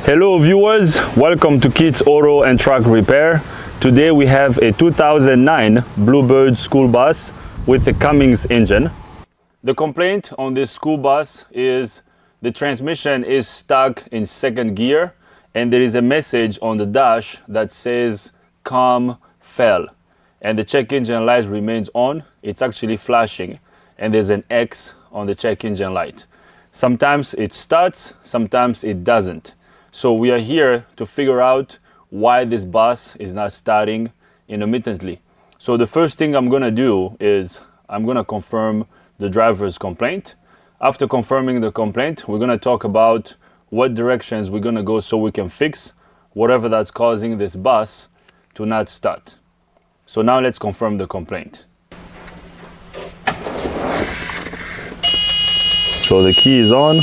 Hello viewers, welcome to Kids Auto and Truck Repair. Today we have a 2009 Bluebird school bus with a Cummins engine. The complaint on this school bus is the transmission is stuck in second gear and there is a message on the dash that says COM fail, and the check engine light remains on. It's actually flashing and there's an X on the check engine light. Sometimes it starts, sometimes it doesn't. So we are here to figure out why this bus is not starting intermittently. So the first thing I'm gonna do is I'm gonna confirm the driver's complaint. After confirming the complaint, we're gonna talk about what directions we're gonna go so we can fix whatever that's causing this bus to not start. So now let's confirm the complaint. So the key is on.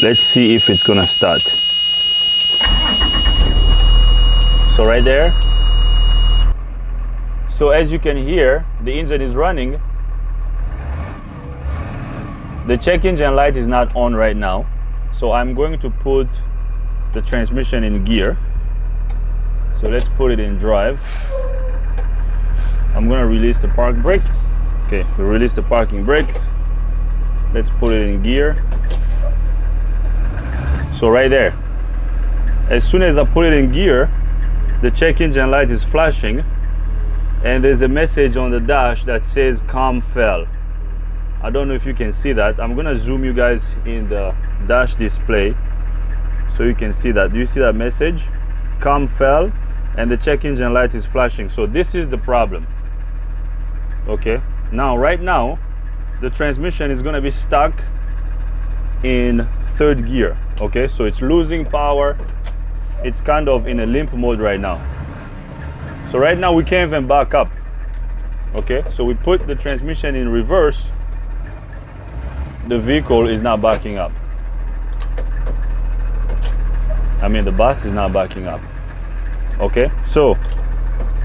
Let's see if it's gonna start. So right there. So as you can hear, the engine is running. The check engine light is not on right now. So I'm going to put the transmission in gear. So let's put it in drive. I'm gonna release the park brake. Okay, we release the parking brakes. Let's put it in gear. So right there, as soon as I put it in gear, the check engine light is flashing and there's a message on the dash that says COM fail. I don't know if you can see that. I'm gonna zoom you guys in the dash display so you can see that. Do you see that message? COM fail, and the check engine light is flashing. So this is the problem. Okay, now right now the transmission is gonna be stuck in third gear. Okay, so it's losing power. It's kind of in a limp mode right now. So right now we can't even back up. Okay, so we put the transmission in reverse. The vehicle is not backing up. I mean, the bus is not backing up. Okay, so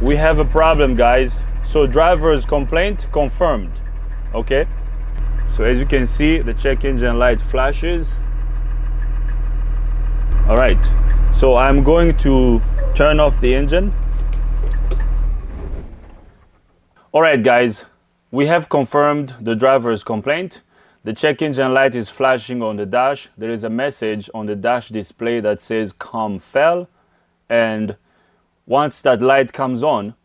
we have a problem, guys. So driver's complaint confirmed. Okay, so as you can see, the check engine light flashes. All right, so I'm going to turn off the engine. All right, guys, we have confirmed the driver's complaint. The check engine light is flashing on the dash. There is a message on the dash display that says COM fail. And once that light comes on,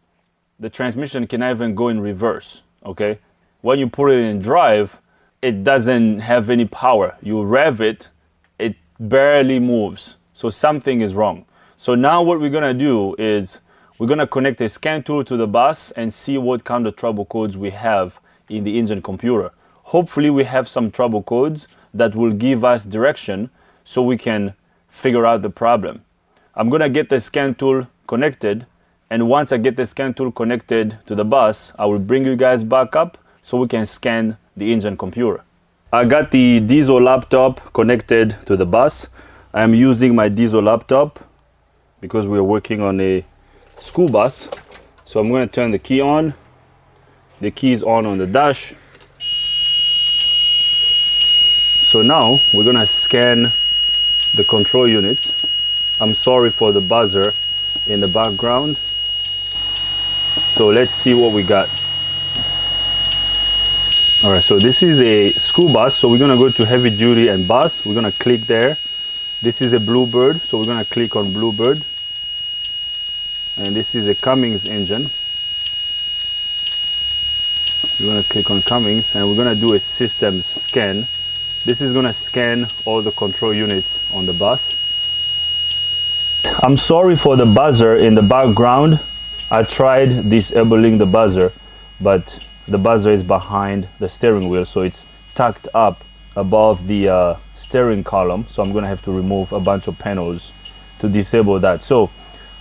the transmission cannot even go in reverse, okay? When you put it in drive, it doesn't have any power. You rev it, it barely moves. So something is wrong. So now what we're gonna do is we're gonna connect a scan tool to the bus and see what kind of trouble codes we have in the engine computer. Hopefully we have some trouble codes that will give us direction so we can figure out the problem. I'm gonna get the scan tool connected, and once I get the scan tool connected to the bus, I will bring you guys back up so we can scan the engine computer. I got the diesel laptop connected to the bus. I'm using my diesel laptop because we're working on a school bus. So I'm going to turn the key on. The key is on the dash. So now we're going to scan the control units. I'm sorry for the buzzer in the background. So let's see what we got. All right, so this is a school bus. So we're gonna go to heavy duty and bus. We're gonna click there. This is a Bluebird, so we're gonna click on Bluebird. And this is a Cummins engine. We're gonna click on Cummins and we're gonna do a systems scan. This is gonna scan all the control units on the bus. I'm sorry for the buzzer in the background. I tried disabling the buzzer, but the buzzer is behind the steering wheel, so it's tucked up above the steering column. So I'm gonna have to remove a bunch of panels to disable that. So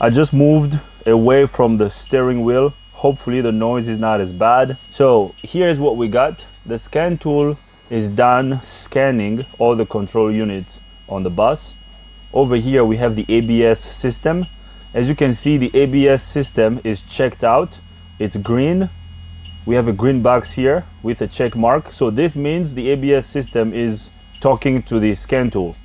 I just moved away from the steering wheel. Hopefully the noise is not as bad. So here's what we got. The scan tool is done scanning all the control units on the bus. Over here we have the ABS system. As you can see, the ABS system is checked out. It's green. we have a green box here with a check mark. So this means the ABS system is talking to the scan tool.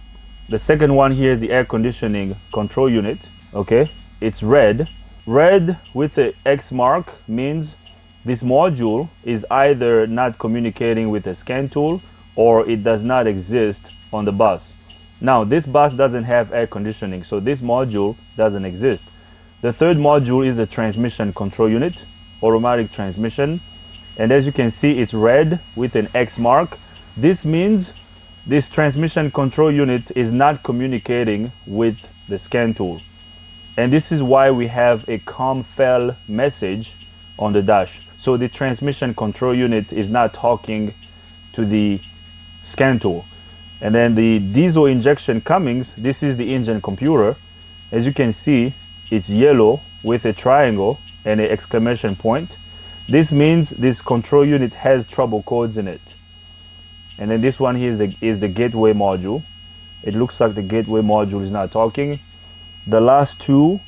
The second one here is the air conditioning control unit. Okay, it's red. Red with the X mark means this module is either not communicating with the scan tool or it does not exist on the bus. Now, this bus doesn't have air conditioning, so this module doesn't exist. The third module is the transmission control unit, automatic transmission. And as you can see, it's red with an X mark. This means this transmission control unit is not communicating with the scan tool. And this is why we have a COM fail message on the dash. So the transmission control unit is not talking to the scan tool. And then the diesel injection Cummings, this is the engine computer. As you can see, it's yellow with a triangle and an exclamation point. This means this control unit has trouble codes in it. And then this one here is the gateway module. It looks like the gateway module is not talking. The last two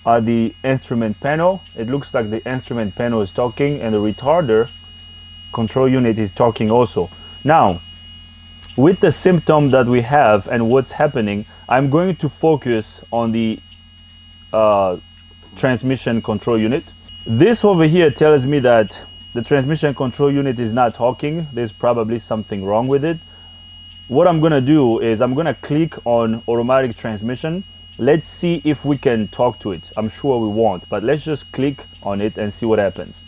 are the instrument panel. It looks like the instrument panel is talking, and the retarder control unit is talking also. Now, with the symptom that we have and what's happening, I'm going to focus on the transmission control unit. This over here tells me that the transmission control unit is not talking. There's probably something wrong with it. What I'm gonna do is I'm gonna click on automatic transmission. Let's see if we can talk to it. I'm sure we won't, but let's just click on it and see what happens.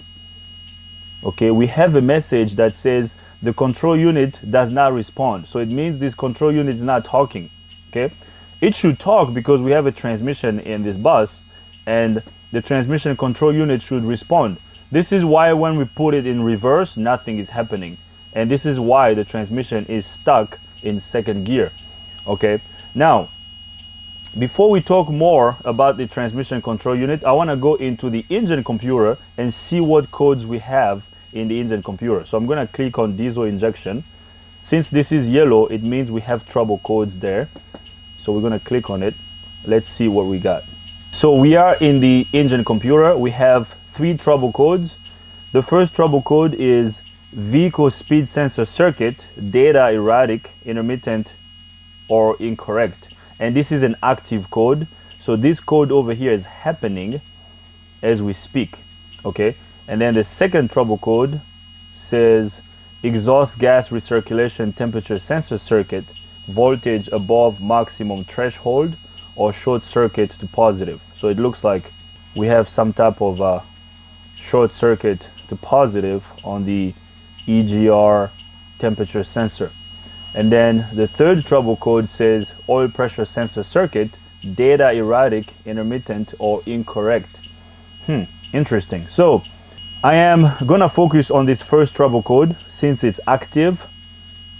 Okay, we have a message that says the control unit does not respond. So it means this control unit is not talking. Okay, it should talk because we have a transmission in this bus, and the transmission control unit should respond. This is why when we put it in reverse, nothing is happening. And this is why the transmission is stuck in second gear. Okay, now, before we talk more about the transmission control unit, I want to go into the engine computer and see what codes we have in the engine computer. So I'm going to click on diesel injection. Since this is yellow, it means we have trouble codes there. So we're going to click on it. Let's see what we got. So we are in the engine computer. We have 3 trouble codes. The first trouble code is vehicle speed sensor circuit, data erratic, intermittent, or incorrect. And this is an active code. So this code over here is happening as we speak. Okay. And then the second trouble code says exhaust gas recirculation temperature sensor circuit, voltage above maximum threshold, or short circuit to positive. So it looks like we have some type of short circuit to positive on the EGR temperature sensor. And then the third trouble code says oil pressure sensor circuit, data erratic, intermittent, or incorrect. Interesting. So I am gonna focus on this first trouble code since it's active,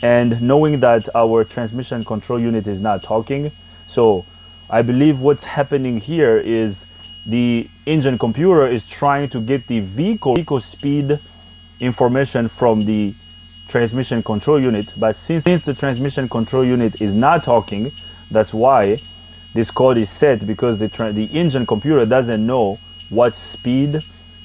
and knowing that our transmission control unit is not talking. So I believe what's happening here is the engine computer is trying to get the vehicle speed information from the transmission control unit, but since the transmission control unit is not talking, that's why this code is set, because the engine computer doesn't know what speed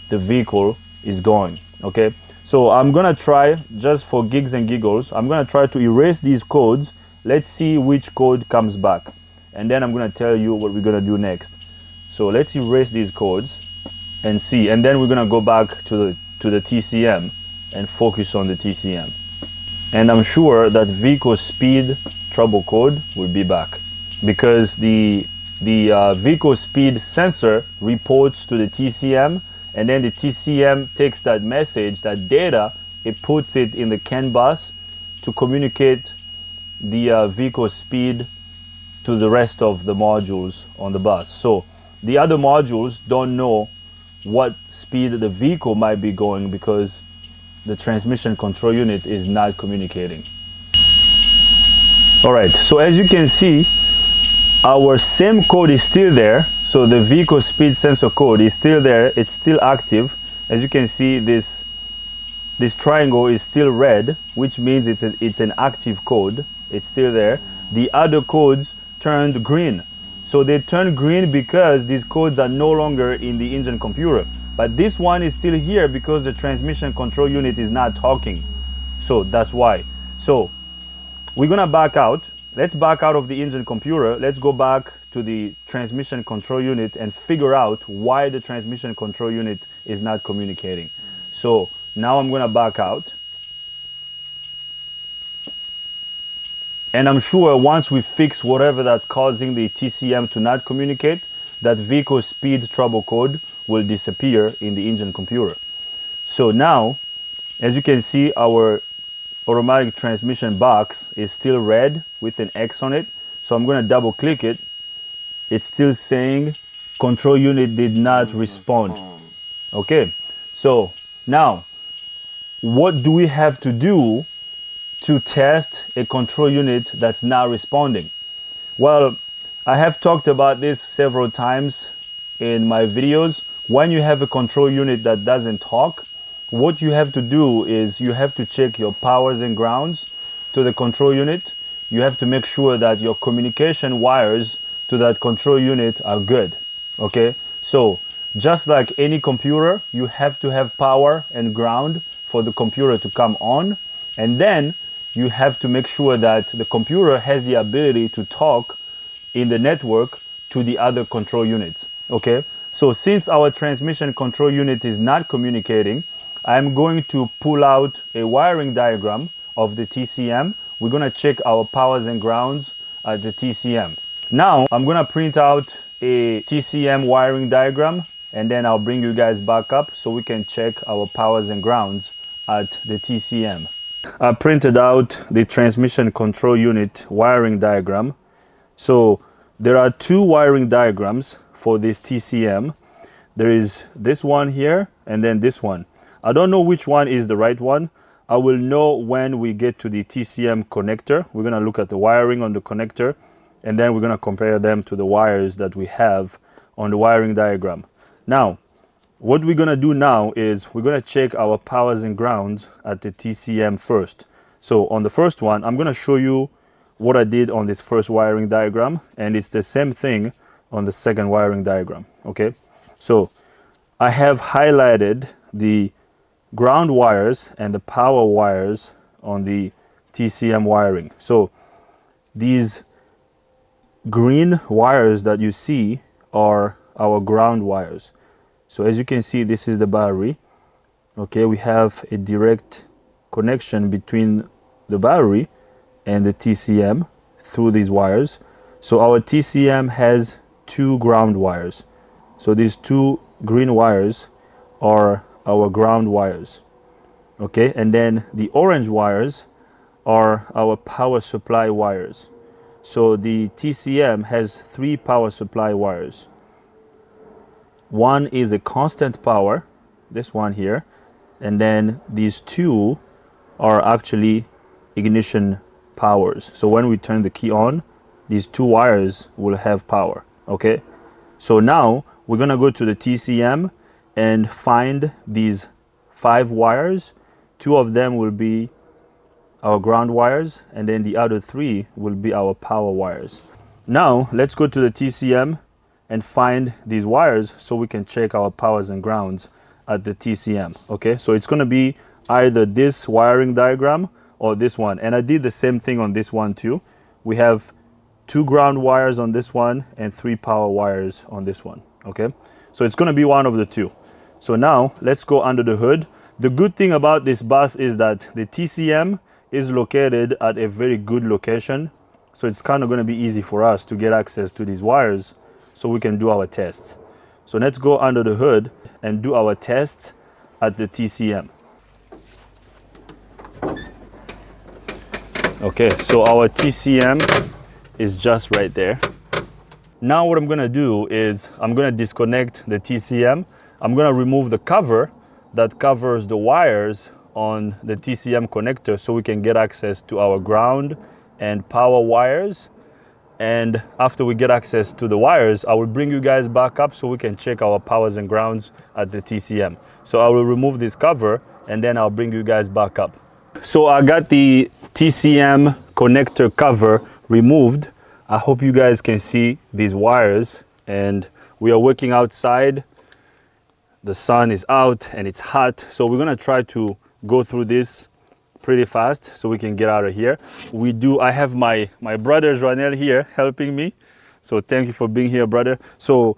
the vehicle is going. Okay, so I'm gonna try, just for gigs and giggles, I'm gonna try to erase these codes. Let's see which code comes back, and then I'm gonna tell you what we're gonna do next. So let's erase these codes and see, and then we're gonna go back to the TCM and focus on the TCM. And I'm sure that vehicle speed trouble code will be back, because the vehicle speed sensor reports to the TCM, and then the TCM takes that message, that data, it puts it in the CAN bus to communicate the vehicle speed to the rest of the modules on the bus. So the other modules don't know what speed the vehicle might be going because the transmission control unit is not communicating. All right, so as you can see, our same code is still there. So the vehicle speed sensor code is still there. It's still active. As you can see, this triangle is still red, which means it's an active code. It's still there. The other codes turned green. So they turned green because these codes are no longer in the engine computer. but this one is still here because the transmission control unit is not talking. So that's why. So we're gonna back out. Let's back out of the engine computer. Let's go back to the transmission control unit and figure out why the transmission control unit is not communicating. So now I'm gonna back out. And I'm sure once we fix whatever that's causing the TCM to not communicate, that vehicle speed trouble code will disappear in the engine computer. So now, as you can see, our automatic transmission box is still red with an X on it. So I'm going to double click it. It's still saying control unit did not respond. Okay, so now what do we have to do to test a control unit that's not responding? Well, I have talked about this several times in my videos. When you have a control unit that doesn't talk, what you have to do is you have to check your powers and grounds to the control unit. You have to make sure that your communication wires to that control unit are good. Okay, so just like any computer, you have to have power and ground for the computer to come on, and then you have to make sure that the computer has the ability to talk in the network to the other control units. Okay, so since our transmission control unit is not communicating, I'm going to pull out a wiring diagram of the TCM. We're gonna check our powers and grounds at the TCM. Now I'm gonna print out a TCM wiring diagram, and then I'll bring you guys back up so we can check our powers and grounds at the TCM. I printed out the transmission control unit wiring diagram. So there are two wiring diagrams for this TCM. There is this one here and then this one. I don't know which one is the right one. I will know when we get to the TCM connector. We're gonna look at the wiring on the connector, and then we're gonna compare them to the wires that we have on the wiring diagram. Now, what we're gonna do now is we're gonna check our powers and grounds at the TCM first. So on the first one, I'm gonna show you what I did on this first wiring diagram, and it's the same thing on the second wiring diagram. Okay, so I have highlighted the ground wires and the power wires on the TCM wiring. So these green wires that you see are our ground wires. So as you can see, this is the battery. Okay, we have a direct connection between the battery and the TCM through these wires. So our TCM has two ground wires. So these two green wires are our ground wires. Okay, and then the orange wires are our power supply wires. So the TCM has three power supply wires. One is a constant power, this one here, and then these two are actually ignition powers. So when we turn the key on, these two wires will have power. Okay, so now we're gonna go to the TCM and find these 5 wires. 2 of them will be our ground wires, and then the other 3 will be our power wires. Now let's go to the TCM and find these wires so we can check our powers and grounds at the TCM. Okay, so it's going to be either this wiring diagram or this one, and I did the same thing on this one too. We have 2 ground wires on this one and 3 power wires on this one. Okay, so it's going to be one of the 2. So now let's go under the hood. The good thing about this bus is that the TCM is located at a very good location, so it's kind of going to be easy for us to get access to these wires so we can do our tests. So let's go under the hood and do our tests at the TCM. Okay, so our TCM is just right there. Now what I'm going to do is I'm going to disconnect the TCM. I'm going to remove the cover that covers the wires on the TCM connector so we can get access to our ground and power wires. And after we get access to the wires, I will bring you guys back up so we can check our powers and grounds at the TCM. So I will remove this cover and then I'll bring you guys back up. So I got the TCM connector cover removed. I hope you guys can see these wires, and we are working outside. the sun is out and it's hot. So we're gonna try to go through this pretty fast so we can get out of here. I have my brother Joanel here helping me. So thank you for being here, brother. So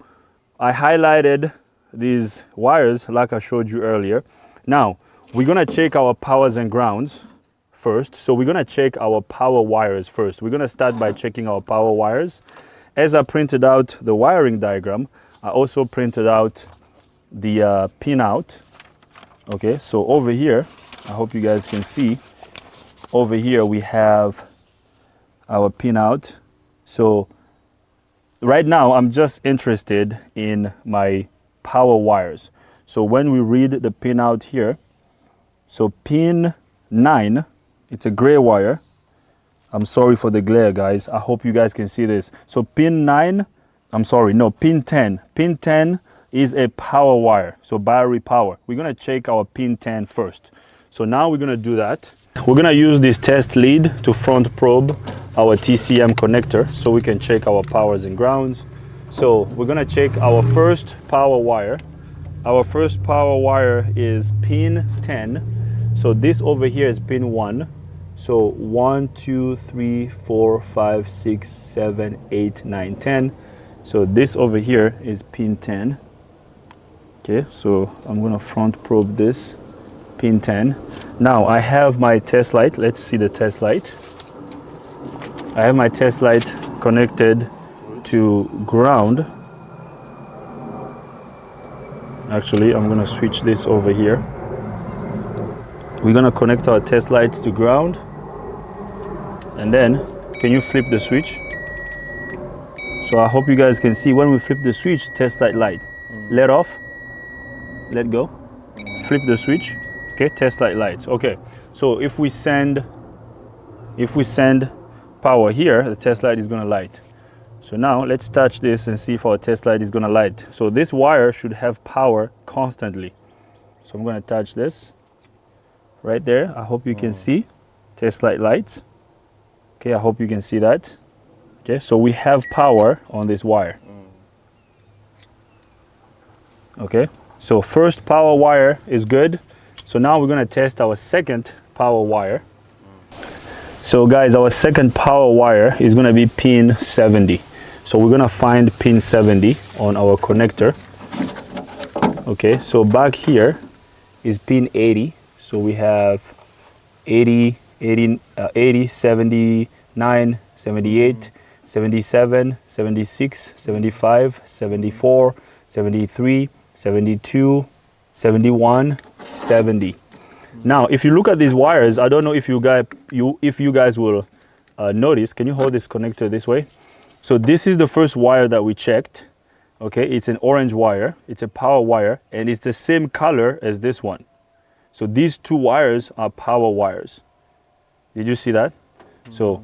I highlighted these wires like I showed you earlier. Now we're gonna check our powers and grounds first. So we're gonna check our power wires first. We're gonna start by checking our power wires. As I printed out the wiring diagram, I also printed out the pinout. Okay, so over here, I hope you guys can see, over here we have our pinout. So right now I'm just interested in my power wires. So when we read the pinout here, so pin 9, it's a gray wire. I'm sorry for the glare, guys. I hope you guys can see this. So pin 9, pin 10. Pin 10 is a power wire, so battery power. We're gonna check our pin 10 first. So now we're gonna do that. We're gonna use this test lead to front probe our TCM connector so we can check our powers and grounds. So we're gonna check our first power wire. Our first power wire is pin 10. So this over here is pin 1. So 1, 2, 3, 4, 5, 6, 7, 8, 9, 10. So this over here is pin 10. Okay, so I'm gonna front probe this pin 10. Now I have my test light. Let's see the test light. I have my test light connected to ground. Actually, I'm gonna switch this over here. We're gonna connect our test light to ground. And then, can you flip the switch? So I hope you guys can see when we flip the switch, test light. Let off, let go, flip the switch. Okay, test lights. Okay, so if we send power here, the test light is gonna light. So now let's touch this and see if our test light is gonna light. So this wire should have power constantly. So I'm gonna touch this right there. I hope you can see test lights. Okay, I hope you can see that. Okay, so we have power on this wire. Okay, so first power wire is good. So now we're gonna test our second power wire. So guys, our second power wire is gonna be pin 70. So we're gonna find pin 70 on our connector. Okay, so back here is pin 80. So we have 80, 79, 78, 77, 76, 75, 74, 73, 72, 71, 70. Now, if you look at these wires, I don't know if you guys will notice. Can you hold this connector this way? So this is the first wire that we checked. Okay, it's an orange wire. It's a power wire, and it's the same color as this one. So these two wires are power wires. Did you see that? So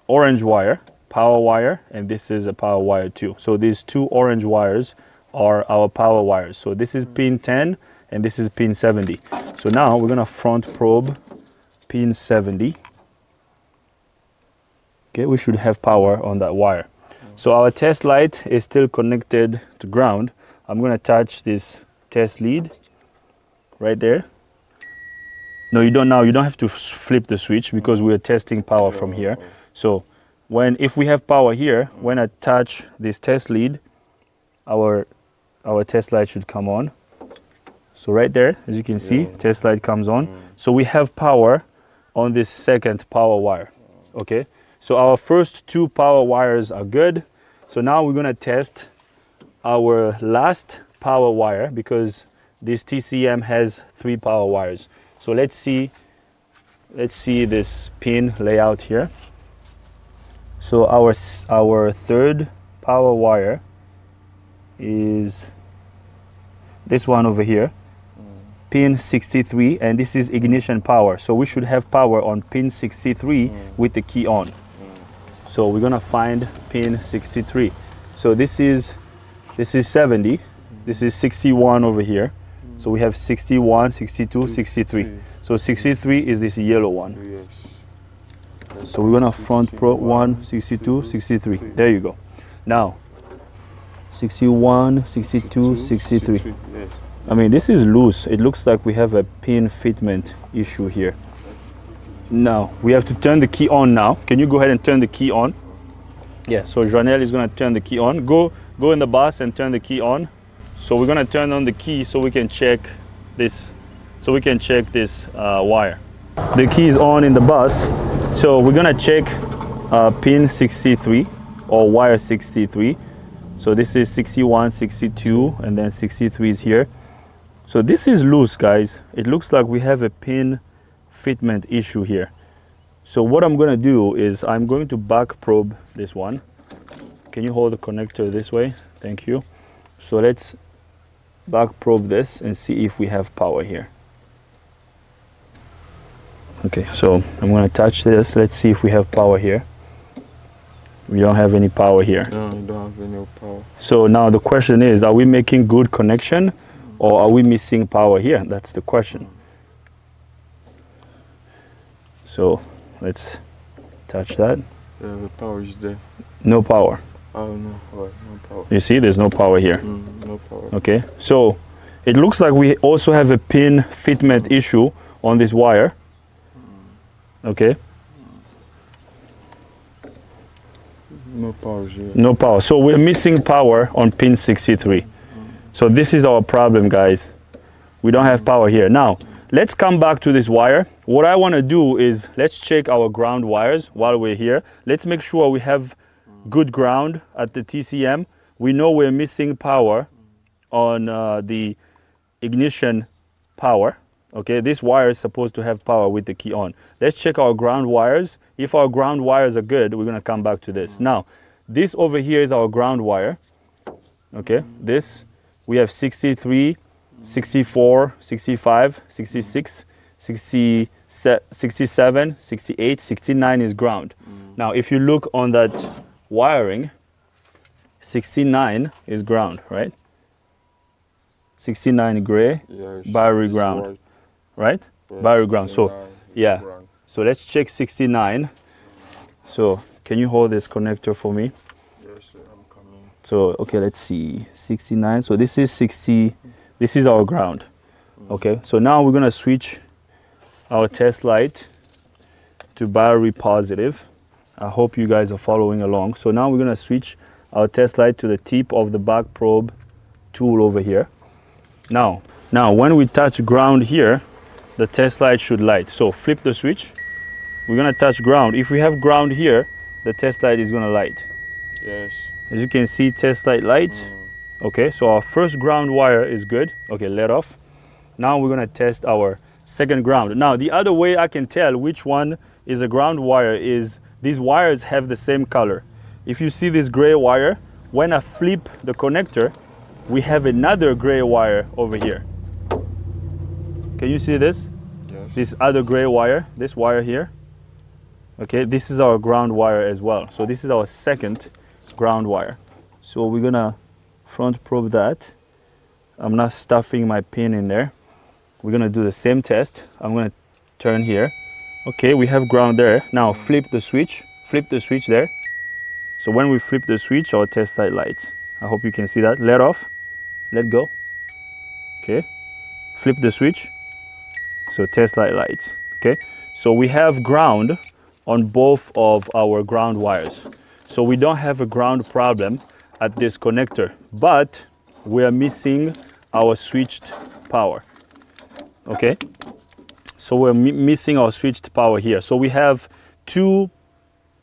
orange wire, power wire, and this is a power wire too. So these two orange wires are our power wires. So this is pin 10 and this is pin 70. So now we're gonna front probe pin 70. Okay, we should have power on that wire. So our test light is still connected to ground. I'm gonna touch this test lead right there. No, you don't now. You don't have to flip the switch because we're testing power from here. So if we have power here, when I touch this test lead, our test light should come on. So right there, as you can see, test light comes on. So we have power on this second power wire. Okay, so our first two power wires are good. So now we're gonna test our last power wire because this TCM has 3 power wires. So let's see this pin layout here. So our third power wire is this one over here, pin 63, and this is ignition power. So we should have power on pin 63 with the key on. So we're gonna find pin 63. So this is 70, this is 61 over here. So we have 61, 62, 63. So 63 is this yellow one. So we're gonna front probe 1, 62, 63. There you go. Now, 61, 62, 63. Yes. I mean, this is loose. It looks like we have a pin fitment issue here. Now, we have to turn the key on now. Can you go ahead and turn the key on? Yeah, so Joanelle is gonna turn the key on. Go in the bus and turn the key on. So we're gonna turn on the key so we can check this, wire. The key is on in the bus. So we're gonna check pin 63 or wire 63. So this is 61, 62, and then 63 is here. So this is loose, guys. It looks like we have a pin fitment issue here. So what I'm gonna do is I'm going to back probe this one. Can you hold the connector this way? Thank you. So let's back probe this and see if we have power here. Okay, so I'm gonna touch this. Let's see if we have power here. We don't have any power here. No, you don't have any power. So now the question is, are we making good connection or are we missing power here? That's the question. So let's touch that. Yeah, the power is there. No power. Oh, no power, no power. You see, there's no power here. No power. Okay, so it looks like we also have a pin fitment issue on this wire. Okay. No power here. No power. So we're missing power on pin 63. So this is our problem, guys. We don't have power here. Now, let's come back to this wire. What I want to do is let's check our ground wires while we're here. Let's make sure we have good ground at the TCM. We know we're missing power on the ignition power. Okay, this wire is supposed to have power with the key on. Let's check our ground wires. If our ground wires are good, we're gonna come back to this. Now, this over here is our ground wire. Okay, this, we have 63, 64, 65, 66, 67, 68, 69 is ground. Now, if you look on that wiring, 69 is ground, right? 69 gray, battery ground. Right? Battery ground. So, yeah. So let's check 69. So, can you hold this connector for me? Yes, sir, I'm coming. So, okay, let's see. 69. So, this is 60. This is our ground. Okay. So, now we're going to switch our test light to battery positive. I hope you guys are following along. So, now we're going to switch our test light to the tip of the back probe tool over here. Now, when we touch ground here, the test light should light. So flip the switch. We're gonna touch ground. If we have ground here, the test light is gonna light. Yes. As you can see, test light lights. Okay, so our first ground wire is good. Okay, let off. Now we're gonna test our second ground. Now the other way I can tell which one is a ground wire is these wires have the same color. If you see this gray wire, when I flip the connector, we have another gray wire over here. Can you see this? Yes. This other gray wire, this wire here. Okay, this is our ground wire as well. So this is our second ground wire. So we're gonna front probe that. I'm not stuffing my pin in there. We're gonna do the same test. I'm gonna turn here. Okay, we have ground there. Now flip the switch there. So when we flip the switch, our test light lights. I hope you can see that. Let off, let go. Okay, flip the switch. So test light lights. Okay, so we have ground on both of our ground wires. So we don't have a ground problem at this connector, but we are missing our switched power. Okay, so we're missing our switched power here. So we have two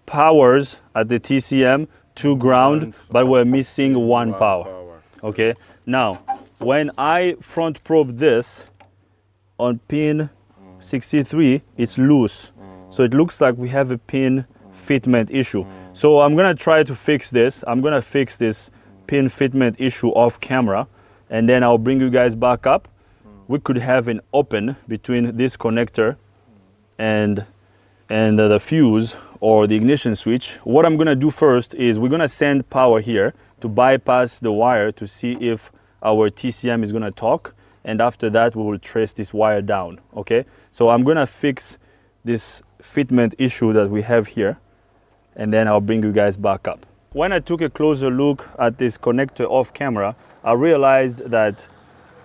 powers at the TCM, two ground, but we're missing one power. Okay, now when I front probe this on pin 63, it's loose. So it looks like we have a pin fitment issue. So I'm gonna try to fix this. I'm gonna fix this pin fitment issue off camera, and then I'll bring you guys back up. We could have an open between this connector and the fuse or the ignition switch. What I'm gonna do first is we're gonna send power here to bypass the wire to see if our TCM is gonna talk, and after that we will trace this wire down. Okay, so I'm gonna fix this fitment issue that we have here, and then I'll bring you guys back up. when I took a closer look at this connector off camera, I realized that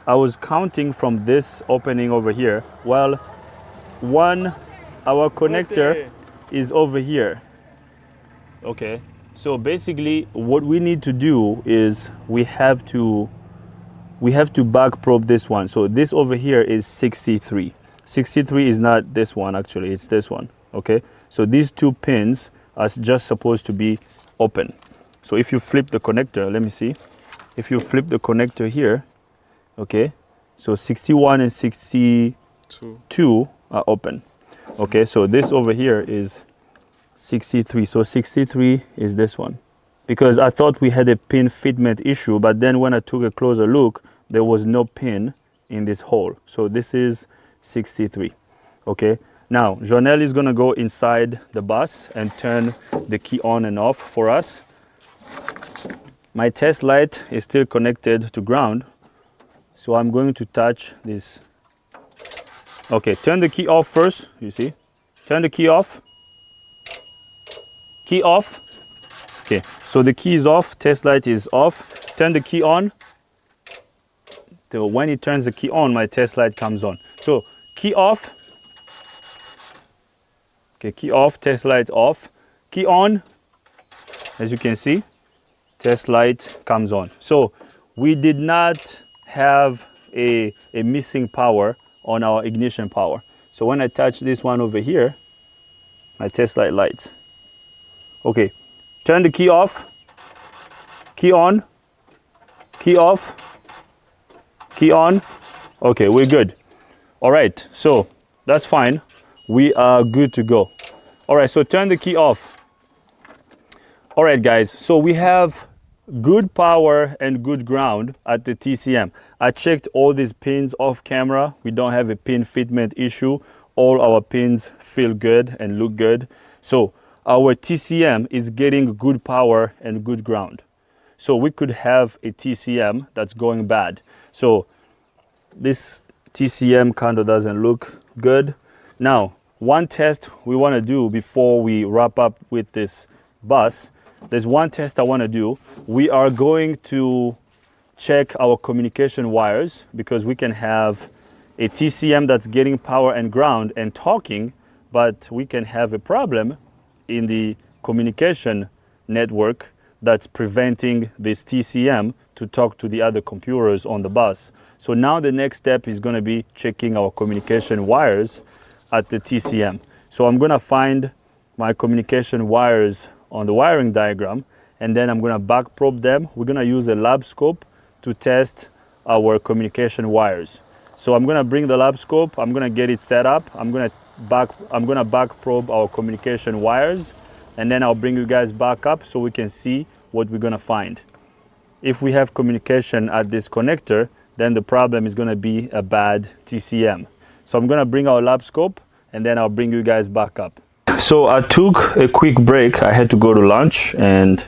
I was counting from this opening over here. Well, our connector is over here. Okay, so basically what we need to do is we have to back probe this one. So this over here is 63. 63 is not this one, actually, it's this one. Okay, so these two pins are just supposed to be open. So if you flip the connector, let me see. If you flip the connector here, okay, so 61 and 62 are open. Okay, so this over here is 63. So 63 is this one. Because I thought we had a pin fitment issue, but then when I took a closer look, there was no pin in this hole. So this is 63. Okay, now Jonelle is gonna go inside the bus and turn the key on and off for us. My test light is still connected to ground, so I'm going to touch this. Okay, turn the key off first, you see. Turn the key off. Key off. Okay, so the key is off, test light is off. Turn the key on. So when it turns the key on, my test light comes on. So key off. Okay, key off, test light off. Key on. As you can see, test light comes on. So we did not have a missing power on our ignition power. So when I touch this one over here, my test light lights. Okay, turn the key off, key on, key off, key on. Okay, we're good. All right, so that's fine. We are good to go. All right, so turn the key off. All right, guys, so we have good power and good ground at the TCM. I checked all these pins off camera. We don't have a pin fitment issue. All our pins feel good and look good. So our TCM is getting good power and good ground. So we could have a TCM that's going bad. So this TCM kind of doesn't look good. Now, one test we want to do before we wrap up with this bus, there's one test I want to do. We are going to check our communication wires, because we can have a TCM that's getting power and ground and talking, but we can have a problem in the communication network that's preventing this TCM to talk to the other computers on the bus. So now the next step is going to be checking our communication wires at the TCM. So I'm going to find my communication wires on the wiring diagram, and then I'm going to back probe them. We're going to use a lab scope to test our communication wires. So I'm going to bring the lab scope, I'm going to get it set up, I'm going to back probe our communication wires, and then I'll bring you guys back up so we can see what we're going to find. If we have communication at this connector, then the problem is going to be a bad TCM. So I'm going to bring our lab scope, and then I'll bring you guys back up. So I took a quick break. I had to go to lunch, and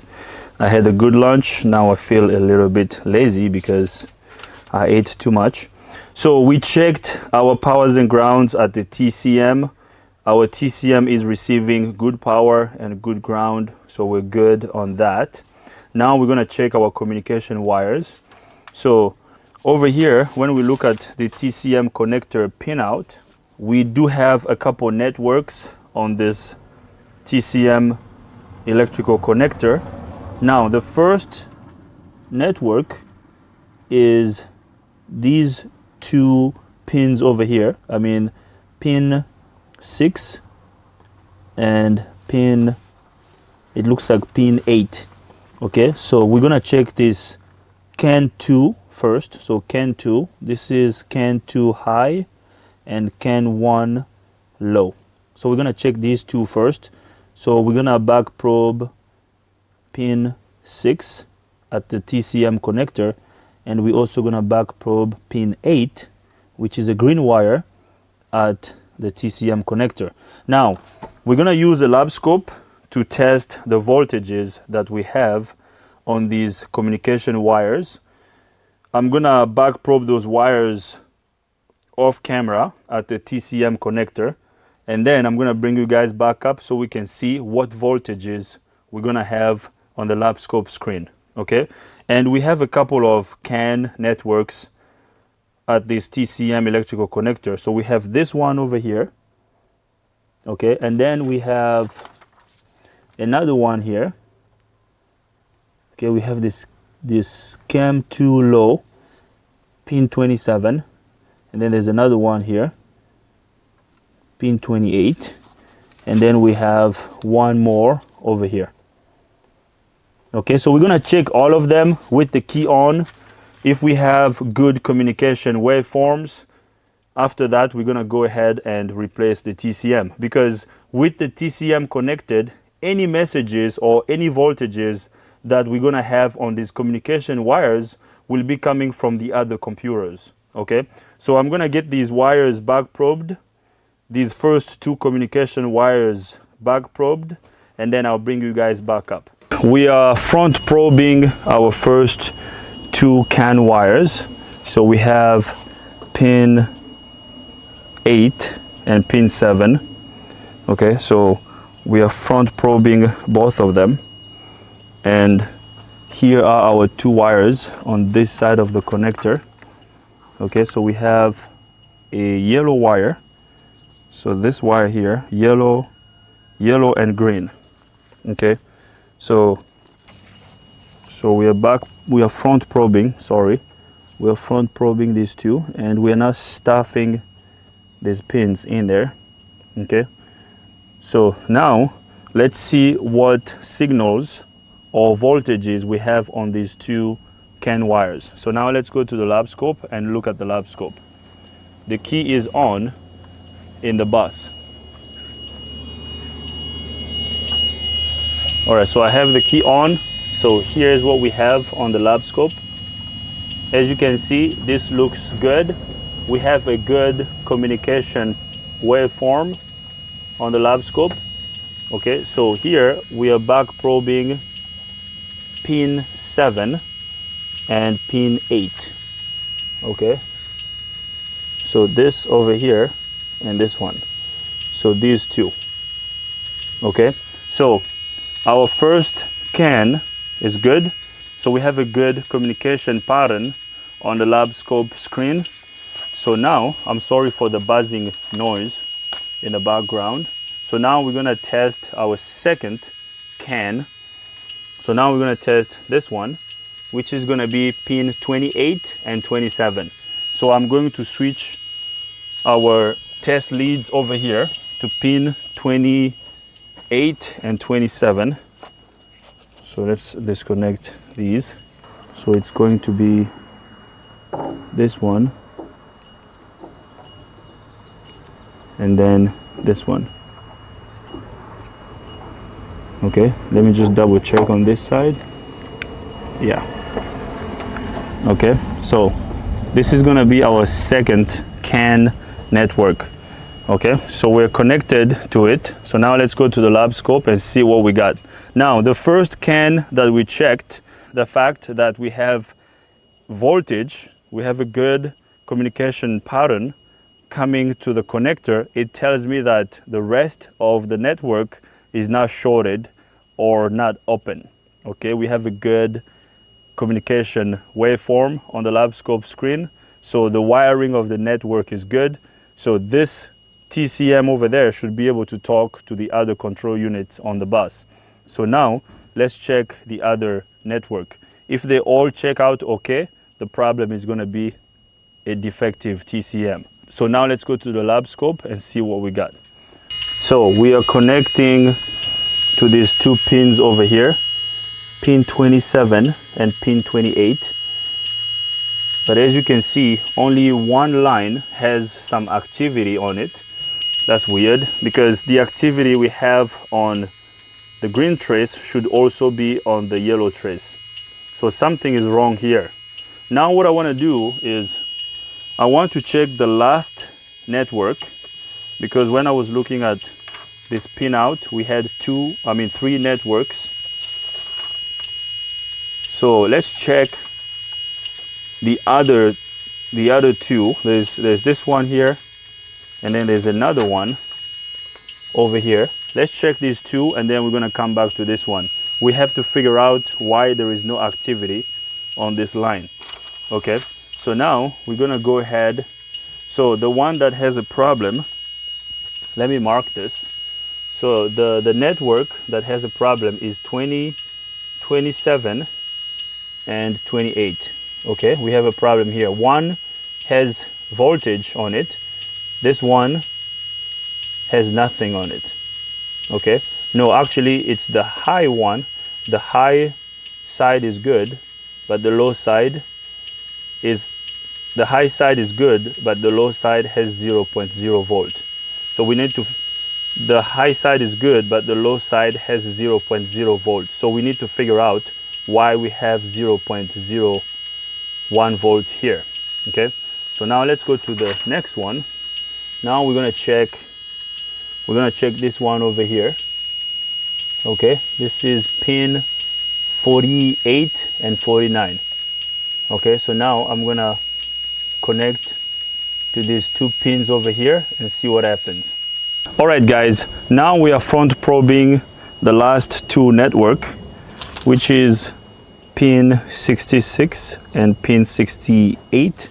I had a good lunch. Now I feel a little bit lazy because I ate too much. So we checked our powers and grounds at the TCM. Our TCM is receiving good power and good ground, so we're good on that. Now we're going to check our communication wires. So over here, when we look at the TCM connector pinout, we do have a couple networks on this TCM electrical connector. Now the first network is these two pins over here. I mean pin 6 and pin, it looks like pin 8. Okay, so we're gonna check this CAN 2 first. So CAN 2, this is CAN 2 high and CAN 1 low. So we're gonna check these two first. So we're gonna back probe pin 6 at the TCM connector, and we're also gonna back probe pin 8, which is a green wire at the TCM connector. Now we're gonna use a lab scope to test the voltages that we have on these communication wires. I'm gonna back probe those wires off camera at the TCM connector, and then I'm gonna bring you guys back up so we can see what voltages we're gonna have on the lab scope screen. Okay, and we have a couple of CAN networks at this TCM electrical connector. So we have this one over here, okay, and then we have another one here. Okay, we have this CAM2 low, pin 27, and then there's another one here, pin 28, and then we have one more over here. Okay, so we're gonna check all of them with the key on. If we have good communication waveforms, after that we're gonna go ahead and replace the TCM, because with the TCM connected, any messages or any voltages that we're gonna have on these communication wires will be coming from the other computers. Okay, so I'm gonna get these wires back probed, these first two communication wires back probed, and then I'll bring you guys back up. We are front probing our first two CAN wires. So we have pin 8 and pin 7. Okay, so we are front probing both of them, and here are our two wires on this side of the connector. Okay, so we have a yellow wire, so this wire here, yellow and green. Okay, so we are front probing, we are front probing these two, and we are now stuffing these pins in there. Okay, so now let's see what signals or voltages we have on these two CAN wires. So now let's go to the lab scope and look at the lab scope. The key is on in the bus. All right, so I have the key on. So here's what we have on the lab scope. As you can see, this looks good. We have a good communication waveform on the lab scope. Okay, so here we are back probing pin 7 and pin 8. Okay, so this over here and this one, so these two. Okay, so our first CAN is good, so we have a good communication pattern on the lab scope screen. So now, I'm sorry for the buzzing noise in the background. So now we're gonna test our second CAN. So now we're gonna test this one, which is gonna be pin 28 and 27. So I'm going to switch our test leads over here to pin 28 and 27. So let's disconnect these. So it's going to be this one, and then this one. Okay, let me just double check on this side. Yeah. Okay, so this is gonna be our second CAN network. Okay, so we're connected to it. So now let's go to the lab scope and see what we got. Now, the first CAN that we checked, the fact that we have voltage, we have a good communication pattern coming to the connector, it tells me that the rest of the network is not shorted or not open. Okay, we have a good communication waveform on the lab scope screen, so the wiring of the network is good. So this TCM over there should be able to talk to the other control units on the bus. So now let's check the other network. If they all check out okay, the problem is going to be a defective TCM. So now let's go to the lab scope and see what we got. So we are connecting to these two pins over here, pin 27 and pin 28. But as you can see, only one line has some activity on it. That's weird, because the activity we have on the green trace should also be on the yellow trace. So something is wrong here. Now what I want to do is I want to check the last network, because when I was looking at this pin out, we had three networks. So let's check the other two. There's this one here, and then there's another one over here. Let's check these two, and then we're gonna come back to this one. we have to figure out why there is no activity on this line. Okay, so now we're gonna go ahead. So the one that has a problem, let me mark this. So the network that has a problem is 20, 27, and 28. Okay, we have a problem here. One has voltage on it. This one has nothing on it. Okay, no, actually it's the high one. The high side is good, but the low side is, the high side is good, but the low side has 0.0 volt. So we need to, the high side is good, but the low side has 0.0 volt. So we need to figure out why we have 0.01 volt here. Okay, so now let's go to the next one. Now we're gonna check this one over here. Okay, this is pin 48 and 49. Okay, so now I'm gonna connect to these two pins over here and see what happens. All right guys, now we are front probing the last two network, which is pin 66 and pin 68.